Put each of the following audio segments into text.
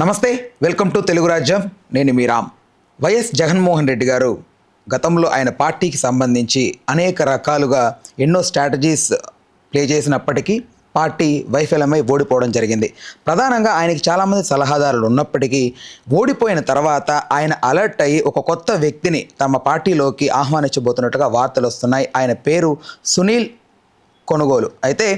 నమస్తే, welcome to Telugu రాజ్యం. నేను మీ రామ్. వైఎస్ జగన్మోహన్ రెడ్డి గారు గతంలో ఆయన పార్టీకి సంబంధించి అనేక రకాలుగా ఎన్నో స్ట్రాటజీస్ ప్లే చేసినప్పటికీ పార్టీ వైఫల్యమై ఓడిపోవడం జరిగింది. ప్రధానంగా ఆయనకి చాలామంది సలహాదారులు ఉన్నప్పటికీ ఓడిపోయిన తర్వాత ఆయన అలర్ట్ అయ్యి ఒక కొత్త వ్యక్తిని తమ పార్టీలోకి ఆహ్వానించబోతున్నట్టుగా వార్తలు వస్తున్నాయి. ఆయన పేరు సునీల్ కొనుగోలు. అయితే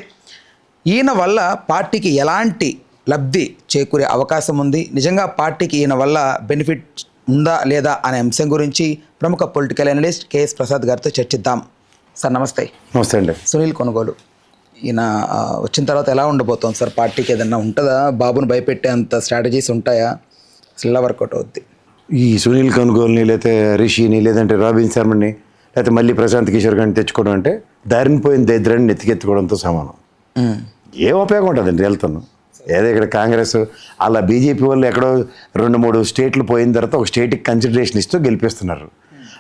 ఈయన వల్ల పార్టీకి ఎలాంటి లబ్ధి చేకూరే అవకాశం ఉంది, నిజంగా పార్టీకి ఈయన వల్ల బెనిఫిట్ ఉందా లేదా అనే అంశం గురించి ప్రముఖ పొలిటికల్ అనలిస్ట్ కేఎస్ ప్రసాద్ గారితో చర్చిద్దాం. సార్ నమస్తే. నమస్తే అండి. సునీల్ కొనుగోలు ఈయన వచ్చిన తర్వాత ఎలా ఉండబోతోంది సార్? పార్టీకి ఏదన్నా ఉంటుందా? బాబును భయపెట్టే అంత స్ట్రాటజీస్ ఉంటాయా? అసలు ఎలా వర్కౌట్ అవుద్ది? ఈ సునీల్ కొనుగోలుని లేకపోతే రిషిని లేదంటే రాబిన్ శర్మని లేకపోతే మళ్ళీ ప్రశాంత్ కిషోర్ గారిని తెచ్చుకోవడం అంటే దారిని పోయిన దరిద్రాన్ని నెత్తికెత్తుకోవడంతో సమానం. ఏ ఉపయోగం ఉంటుందండి వెళ్తాను? ఏదో ఇక్కడ కాంగ్రెస్ అలా బీజేపీ వాళ్ళు ఎక్కడో 2-3 స్టేట్లు పోయిన తర్వాత ఒక స్టేట్కి కన్సిడరేషన్ ఇస్తూ గెలిపిస్తున్నారు.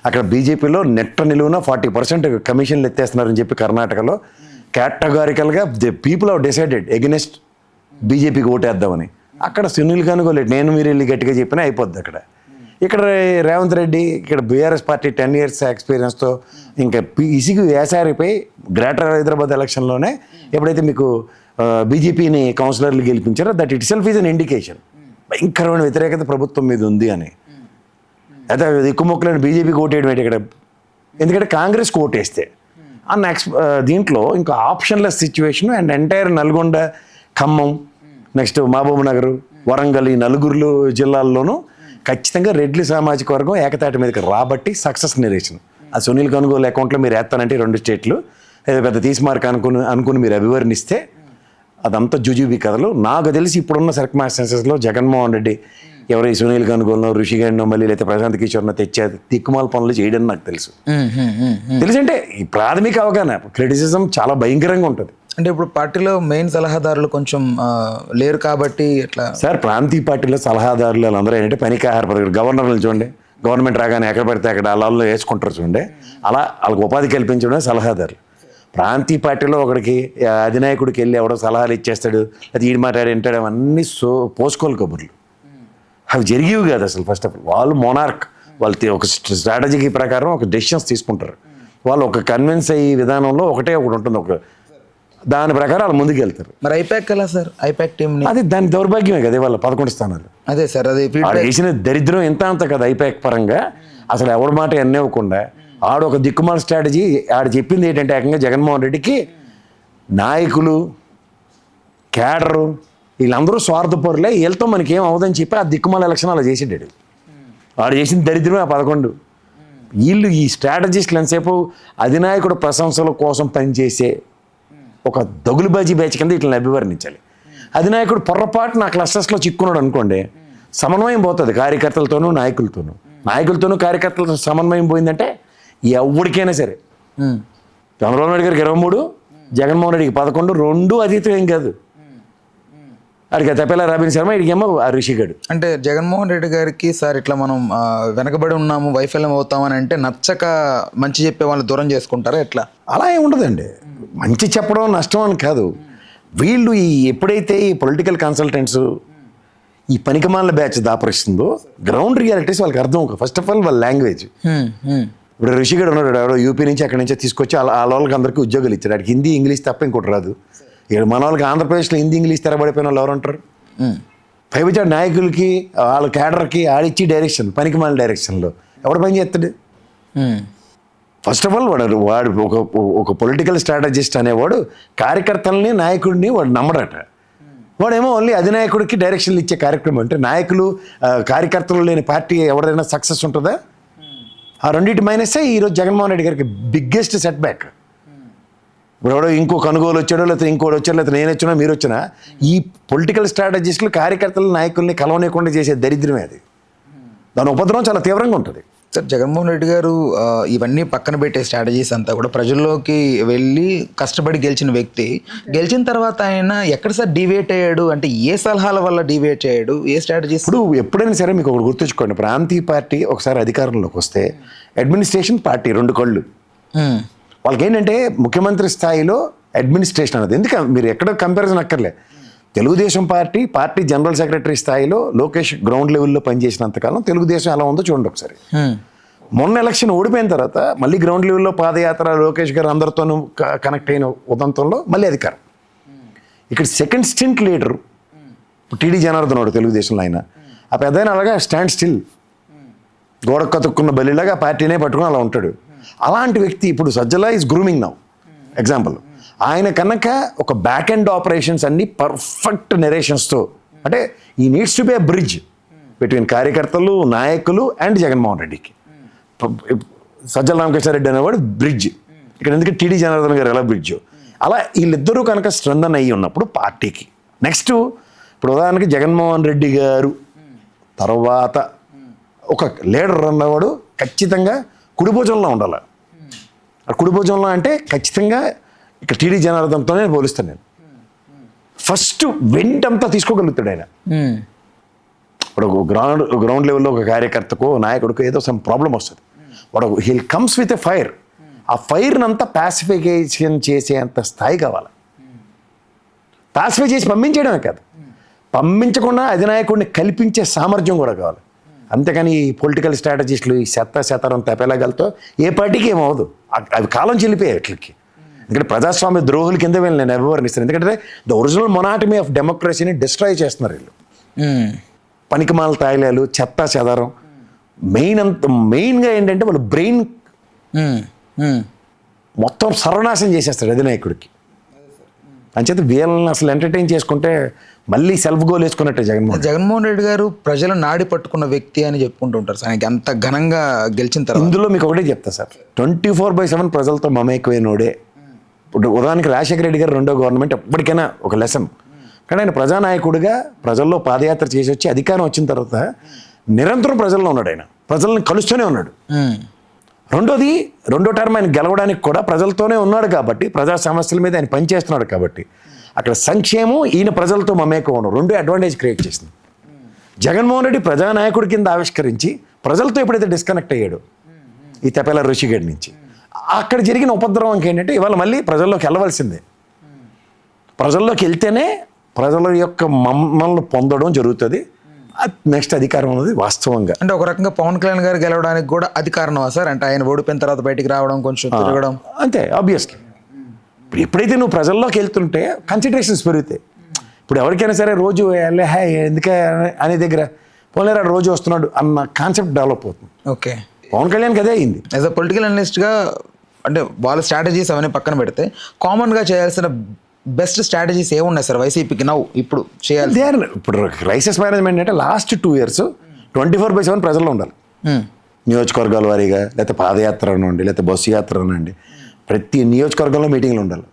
అక్కడ బీజేపీలో నెట్ట నిలువున 40% కమిషన్లు ఎత్తేస్తున్నారని చెప్పి కర్ణాటకలో కేటగారికల్గా the people have decided against బీజేపీకి ఓటేద్దామని. అక్కడ సునీల్ కొనుగోలు నేను మీరు వెళ్ళి గట్టిగా చెప్పినా అయిపోద్ది అక్కడ. ఇక్కడ రేవంత్ రెడ్డి ఇక్కడ బీఆర్ఎస్ పార్టీ 10 years ఎక్స్పీరియన్స్తో ఇంకా ఇసిగి వేసారిపై గ్రేటర్ హైదరాబాద్ ఎలక్షన్లోనే ఎప్పుడైతే మీకు బీజేపీని కౌన్సిలర్లు గెలిపించారో that itself is an indication భయంకరమైన వ్యతిరేకత ప్రభుత్వం మీద ఉంది అని. అయితే ఎక్కువ మొక్కలను బీజేపీకి ఓటేయడం ఏంటి ఇక్కడ? ఎందుకంటే కాంగ్రెస్కి ఓటేస్తే అన్న దీంట్లో ఇంకా optionless situation and entire Nalgonda, Khammam, next Mahabubnagar, Warangal ఈ 4 జిల్లాల్లోనూ ఖచ్చితంగా రెడ్డి సామాజిక వర్గం ఏకతాటి మీదకి రాబట్టి సక్సెస్ నిరీక్షణ. ఆ సునీల్ కొనుగోలు అకౌంట్లో మీరు వేస్తానంటే 2 స్టేట్లు ఏదో పెద్ద తీసిమార్క్ అనుకుని మీరు అభివర్ణిస్తే అదంతా జుజుబీ కథలు. నాకు తెలిసి ఇప్పుడున్న సర్కమ్స్టాన్సెస్లో జగన్మోహన్ రెడ్డి ఎవరు ఈ సునీల్ కొనుగోలునో ఋషి గారినో మళ్ళీ లేకపోతే ప్రశాంత్ కిషోర్నో తెచ్చే తిక్కుమాల పనులు చేయడం నాకు తెలుసు. తెలుసంటే ఈ ప్రాథమిక అవగాహన క్రిటిసిజం చాలా భయంకరంగా ఉంటుంది. అంటే ఇప్పుడు పార్టీలో మెయిన్ సలహాదారులు కొంచెం లేరు కాబట్టి ఎట్లా సార్? ప్రాంతీయ పార్టీలో సలహాదారులు వాళ్ళందరూ ఏంటంటే పనికి ఆహార పథకాలు గవర్నర్లు చూడండి, గవర్నమెంట్ రాగానే ఎక్కడ పడితే అక్కడ అలా వేసుకుంటారు చూడండి. అలా వాళ్ళకి ఉపాధి కల్పించడం సలహాదారులు. ప్రాంతీయ పార్టీలో ఒకడికి అధినాయకుడికి వెళ్ళి ఎవడో సలహాలు ఇచ్చేస్తాడు, అది ఈడు మాట్లాడి వింటాడు, అవన్నీ పోసుకోలు కబుర్లు. అవి జరిగేవి కాదు అసలు. ఫస్ట్ ఆఫ్ ఆల్ వాళ్ళు మొనార్క్, వాళ్ళు ఒక స్ట్రాటజీ ప్రకారం ఒక డెసిషన్స్ తీసుకుంటారు. వాళ్ళు ఒక కన్విన్స్ అయ్యే విధానంలో ఒకటి ఉంటుంది, ఒక దాని ప్రకారం వాళ్ళు ముందుకు వెళ్తారు. మరి ఐపాక్ ఎలా సార్? ఐపాక్ టీం అది దాని దౌర్భాగ్యమే కదా వాళ్ళ 11 స్థానాలు. అదే సార్, అది వేసిన దరిద్రం ఎంత అంత కదా ఐపాక్ పరంగా. అసలు ఎవరి మాట ఎన్నివ్వకుండా ఆడు ఒక దిక్కుమాల స్ట్రాటజీ ఆడు చెప్పింది ఏంటంటే ఏకంగా జగన్మోహన్ రెడ్డికి నాయకులు, క్యాడరు వీళ్ళందరూ స్వార్థపరులే, వీళ్ళతో మనకి ఏం అవదని చెప్పి ఆ దిక్కుమాల ఎలక్షన్ అలా చేసేటాడు. వాడు చేసిన దరిద్రమే ఆ 11. వీళ్ళు ఈ స్ట్రాటజిస్టులు ఎంతసేపు అధినాయకుడు ప్రశంసల కోసం పనిచేసే ఒక దగులుబాజీ బ్యాచ్ కింద ఇట్లా అభివర్ణించాలి. అధినాయకుడు పొర్రపాటు నా క్లస్టర్స్లో చిక్కున్నాడు అనుకోండి, సమన్వయం పోతుంది కార్యకర్తలతోనూ నాయకులతోనూ కార్యకర్తలతో సమన్వయం పోయిందంటే ఎవరికైనా సరే. చంద్రబాబు నాయుడు గారికి 23, జగన్మోహన్ రెడ్డికి 11, 2 అతీతం ఏం కాదు. అడిగి తప్పేలా రాబిన్ శర్మ, ఇడికేమో ఆ ఋషిగాడు. అంటే జగన్మోహన్ రెడ్డి గారికి సార్ ఇట్లా మనం వెనకబడి ఉన్నాము, వైఫల్యం అవుతామని అంటే నచ్చక మంచి చెప్పే వాళ్ళని దూరం చేసుకుంటారా ఎట్లా? అలా ఏమి ఉండదండి. మంచి చెప్పడం నష్టం అని కాదు. వీళ్ళు ఎప్పుడైతే ఈ పొలిటికల్ కన్సల్టెంట్స్ ఈ పనికిమాల బ్యాచ్ దాపరిస్తుందో గ్రౌండ్ రియాలిటీస్ వాళ్ళకి అర్థం. ఫస్ట్ ఆఫ్ ఆల్ వాళ్ళ లాంగ్వేజ్. ఇప్పుడు ఋషిగాడు ఉన్నాడు, ఎవరో యూపీ నుంచి అక్కడి నుంచే తీసుకొచ్చి వాళ్ళకి అందరికీ ఉద్యోగాలు ఇచ్చాడు. అక్కడికి హిందీ, ఇంగ్లీష్ తప్ప ఇంకోటి రాదు. ఇక్కడ మన వాళ్ళకి ఆంధ్రప్రదేశ్లో హిందీ, ఇంగ్లీష్ తెరబడిపోయిన వాళ్ళు ఎవరు అంటారు? పైపించాడు నాయకులకి, వాళ్ళ క్యాడర్కి ఆడిచ్చి డైరెక్షన్, పనికిమాల డైరెక్షన్లో ఎవడు పని చేస్తాడు? ఫస్ట్ ఆఫ్ ఆల్ వాడు ఒక పొలిటికల్ స్ట్రాటజిస్ట్ అనేవాడు కార్యకర్తలని, నాయకుడిని వాడు నమ్మడట. వాడేమో ఓన్లీ అధినాయకుడికి డైరెక్షన్లు ఇచ్చే కార్యక్రమం. అంటే నాయకులు, కార్యకర్తలు లేని పార్టీ ఎవరైనా సక్సెస్ ఉంటుందా? ఆ రెండింటి మైనసే ఈరోజు జగన్మోహన్ రెడ్డి గారికి బిగ్గెస్ట్ సెట్ బ్యాక్. ఇప్పుడు ఎవడో ఇంకో కొనుగోలు వచ్చాడో, లేకపోతే ఇంకోటి వచ్చాడో, లేకపోతే నేను వచ్చినా మీరు వచ్చినా ఈ పొలిటికల్ స్ట్రాటజిస్టులు కార్యకర్తలు, నాయకుల్ని కలవనీయకుండా చేసే దరిద్రమే అది. దాని ఉపద్రవం చాలా తీవ్రంగా ఉంటుంది. సార్ జగన్మోహన్ రెడ్డి గారు ఇవన్నీ పక్కన పెట్టే స్ట్రాటజీస్ అంతా కూడా ప్రజల్లోకి వెళ్ళి కష్టపడి గెలిచిన వ్యక్తి, గెలిచిన తర్వాత ఆయన ఎక్కడ సార్ డివేట్ అయ్యాడు? అంటే ఏ సలహాల వల్ల డివేట్ అయ్యాడు? ఏ స్ట్రాటజీస్? ఇప్పుడు ఎప్పుడైనా సరే మీకు ఒకటి గుర్తుంచుకోండి, ప్రాంతీయ పార్టీ ఒకసారి అధికారంలోకి వస్తే అడ్మినిస్ట్రేషన్ పార్టీ 2 కళ్ళు. వాళ్ళకి ఏంటంటే ముఖ్యమంత్రి స్థాయిలో అడ్మినిస్ట్రేషన్ అనేది, ఎందుకంటే మీరు ఎక్కడ కంపారిజన్ అక్కర్లే. తెలుగుదేశం పార్టీ జనరల్ సెక్రటరీ స్థాయిలో లోకేష్ గ్రౌండ్ లెవెల్లో పనిచేసినంతకాలం తెలుగుదేశం ఎలా ఉందో చూడండి ఒకసారి. మొన్న ఎలక్షన్ ఓడిపోయిన తర్వాత మళ్ళీ గ్రౌండ్ లెవెల్లో పాదయాత్ర లోకేష్ గారు అందరితోనూ కనెక్ట్ అయిన ఉదంతంలో మళ్ళీ అధికారం. ఇక్కడ second stint leader TD Janardhan వాడు తెలుగుదేశంలో ఆయన. ఆ పెద్ద అలాగా స్టాండ్ స్టిల్ గోడ కతుక్కున్న బలిలాగా పార్టీనే పట్టుకుని అలా ఉంటాడు. అలాంటి వ్యక్తి ఇప్పుడు Sajjala is grooming now example. ఆయన కనుక ఒక బ్యాక్ ఎండ్ ఆపరేషన్స్ అన్ని పర్ఫెక్ట్ నెరేషన్స్తో, అంటే ఈ needs to be a bridge between కార్యకర్తలు, నాయకులు అండ్ జగన్మోహన్ రెడ్డికి. సజ్జల రామకృష్ణారెడ్డి అనేవాడు బ్రిడ్జ్. ఇక్కడ ఎందుకంటే టీడీ జనార్దన్ గారు ఎలా బ్రిడ్జ్, అలా వీళ్ళిద్దరూ కనుక స్ట్రెంథన్ అయ్యి ఉన్నప్పుడు పార్టీకి నెక్స్ట్ ఇప్పుడు ఉదాహరణకి జగన్మోహన్ రెడ్డి గారు తర్వాత ఒక లీడర్ అన్నవాడు ఖచ్చితంగా కుడిభుజంలో ఉండాలి. కుడిభుజంలో అంటే ఖచ్చితంగా ఇక్కడ టీడీ జనార్దన్తోనే పోలిస్తాను నేను. ఫస్ట్ వెంటంతా తీసుకోగలుగుతాడు ఆయన. ఇప్పుడు గ్రౌండ్ లెవెల్లో ఒక కార్యకర్తకు నాయకుడికి ఏదో సమ్ ప్రాబ్లం వస్తుంది, వాడు he'll comes with a fire. ఆ ఫైర్నంతా పాసిఫికేషన్ చేసేంత స్థాయి కావాలి. పాసిఫై చేసి పంపించేయడమే కాదు, పంపించకుండా అధినాయకుడిని కల్పించే సామర్థ్యం కూడా కావాలి. అంతేకాని ఈ పొలిటికల్ స్ట్రాటజిస్టులు ఈ శతరం తెపేలాగలతో ఏ పార్టీకి ఏమవదు. అవి కాలం చెల్లిపోయాయి అట్లకి. ఎందుకంటే ప్రజాస్వామ్య ద్రోహుల కింద వీళ్ళు నేను అభివర్ణిస్తాను. ఎందుకంటే ద ఒరిజినల్ మొనాటమీ ఆఫ్ డెమోక్రసీని డిస్ట్రాయ్ చేస్తున్నారు వీళ్ళు. పనికిమాల తాయిలాలు, చెదరం. మెయిన్గా ఏంటంటే వాళ్ళు బ్రెయిన్ మొత్తం సర్వనాశనం చేసేస్తాడు అధినాయకుడికి. అంచేత వీళ్ళని అసలు ఎంటర్టైన్ చేసుకుంటే మళ్ళీ సెల్ఫ్ గోల్ వేసుకున్నట్టే జగన్మోహన్ రెడ్డి గారు ప్రజల నాడి పట్టుకున్న వ్యక్తి అని చెప్పుకుంటూ ఉంటారు సార్. ఆయనకి అంత ఘనంగా గెలిచిన తర్వాత ఇందులో మీకు ఒకటే చెప్తా సార్, 24/7 ప్రజలతో మమేకమైనోడే. ఇప్పుడు ఉదాహరణకి రాజశేఖర రెడ్డి గారు రెండో గవర్నమెంట్ ఎప్పటికైనా ఒక లెసన్. కానీ ఆయన ప్రజానాయకుడిగా ప్రజల్లో పాదయాత్ర చేసి వచ్చి అధికారం వచ్చిన తర్వాత నిరంతరం ప్రజల్లో ఉన్నాడు. ఆయన ప్రజల్ని కలుస్తూనే ఉన్నాడు. రెండో టర్మ్ ఆయన గెలవడానికి కూడా ప్రజలతోనే ఉన్నాడు కాబట్టి, ప్రజా సమస్యల మీద ఆయన పనిచేస్తున్నాడు కాబట్టి అక్కడ సంక్షేమం, ఈయన ప్రజలతో మమేకం ఉండడం, రెండు అడ్వాంటేజ్ క్రియేట్ చేసింది. జగన్మోహన్ రెడ్డి ప్రజానాయకుడి కింద ఆవిష్కరించి ప్రజలతో ఎప్పుడైతే డిస్కనెక్ట్ అయ్యాడు ఈ తెపేల ఋషిగఢ్ నుంచి, అక్కడ జరిగిన ఉపద్రవం ఏంటంటే ఇవాళ మళ్ళీ ప్రజల్లోకి వెళ్ళవలసిందే. ప్రజల్లోకి వెళ్తేనే ప్రజల యొక్క మమ్మల్ని పొందడం జరుగుతుంది. నెక్స్ట్ అధికారం అనేది వాస్తవంగా అంటే ఒక రకంగా పవన్ కళ్యాణ్ గారు గెలవడానికి కూడా అధికారం సార్. అంటే ఆయన ఓడిపోయిన తర్వాత బయటికి రావడం, కొంచెం తిరగడం, అంతే ఆబ్వియస్లీ. ఇప్పుడు ఎప్పుడైతే నువ్వు ప్రజల్లోకి వెళ్తుంటే కన్సిడరేషన్స్ పెరుగుతాయి. ఇప్పుడు ఎవరికైనా సరే రోజు ఎందుకే అనే దగ్గర పోలేరా రోజు వస్తున్నాడు అన్న కాన్సెప్ట్ డెవలప్ అవుతుంది. ఓకే, పవన్ కళ్యాణ్కి అదే అయింది. యాజ్ అ పొలిటికల్ అనలిస్ట్గా అంటే వాళ్ళ స్ట్రాటజీస్ అవన్నీ పక్కన పెడితే కామన్గా చేయాల్సిన బెస్ట్ స్ట్రాటజీస్ ఏమున్నాయి సార్ వైసీపీకి ఇప్పుడు చేయాలి? ఇప్పుడు క్రైసిస్ మేనేజ్మెంట్ అంటే లాస్ట్ 2 years 24/7 ప్రజల్లో ఉండాలి. నియోజకవర్గాల వారీగా, లేకపోతే పాదయాత్ర అనండి, లేకపోతే బస్సు యాత్ర అనండి, ప్రతి నియోజకవర్గంలో మీటింగ్లు ఉండాలి.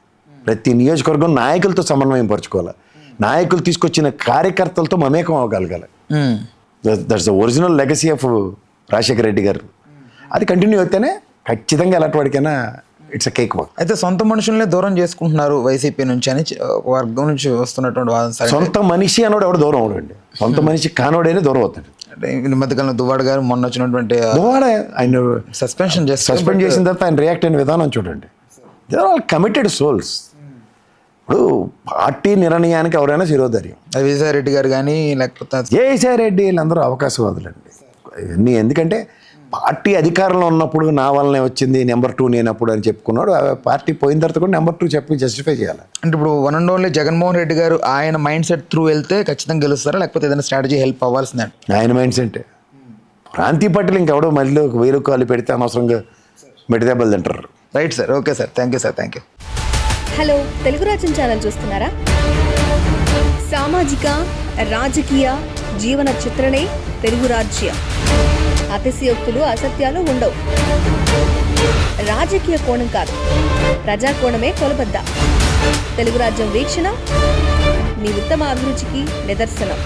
ప్రతి నియోజకవర్గం నాయకులతో సమన్వయం పరచుకోవాలి. నాయకులు తీసుకొచ్చిన కార్యకర్తలతో మమేకం అవ్వగలగాలి. That's the original legacy of Rajasekhara Reddy garu. అది కంటిన్యూ అయితేనే ఖచ్చితంగా ఎలాంటి వాడికైనా ఇట్స్ అ కేక్ వాక్. అయితే సొంత మనుషులనే దూరం చేసుకుంటున్నారు వైసీపీ నుంచి అని వర్గం నుంచి వస్తున్నటువంటి వాదన. సొంత మనిషి అన్నోడు ఎవడు దూరం అవడండి, సొంత మనిషి కానోడైనా దూరం అవుతాడు. అంటే ఈ మధ్యకాలంలో దువ్వాడ గారు మొన్న వచ్చినటువంటి ఆయన సస్పెండ్ చేసిన తర్వాత ఆయన రియాక్ట్ అయిన విధానం చూడండి. They are all committed souls. ఇప్పుడు పార్టీ నిర్ణయానికి ఎవరైనా శిరోధైర్యం. విజయసాయి రెడ్డి గారు కానీ లేకపోతే విజయసాయి రెడ్డి వీళ్ళందరూ అవకాశవాదులండి ఇవన్నీ. ఎందుకంటే పార్టీ అధికారంలో ఉన్నప్పుడు నా వల్లనే వచ్చింది, నెంబర్ 2 నేనప్పుడు అని చెప్పుకున్నాడు. పార్టీ పోయిన తర్వాత కూడా నెంబర్ 2 చెప్పి జస్టిఫై చేయాలి. అంటే ఇప్పుడు one and only Jaganmohan Reddy గారు ఆయన మైండ్ సెట్ త్రూ వెళ్తే ఖచ్చితంగా గెలుస్తారా, లేకపోతే ఏదైనా స్ట్రాటజీ హెల్ప్ అవ్వాల్సిందే? ఆయన మైండ్ సెట్. ప్రాంతీయ పార్టీలు ఇంకెవడో మళ్ళీ 1000 రూపాయలు పెడితే అనవసరంగా మెడిదెబ్బలు తింటారు. Right sir, okay sir, thank you sir, thank you. Hello, Telugu రాజ్యం ఛానల్ చూస్తున్నారా? సామాజిక, రాజకీయ, జీవన చిత్రణే తెలుగు రాజ్యం. అతిశయోక్తులు, అసత్యాలు ఉండవు. రాజకీయ కోణం కాదు, ప్రజా కోణమే కొలబద్ద. తెలుగు రాజ్యం వీక్షణ మీ ఉత్తమ అభిరుచికి నిదర్శనం.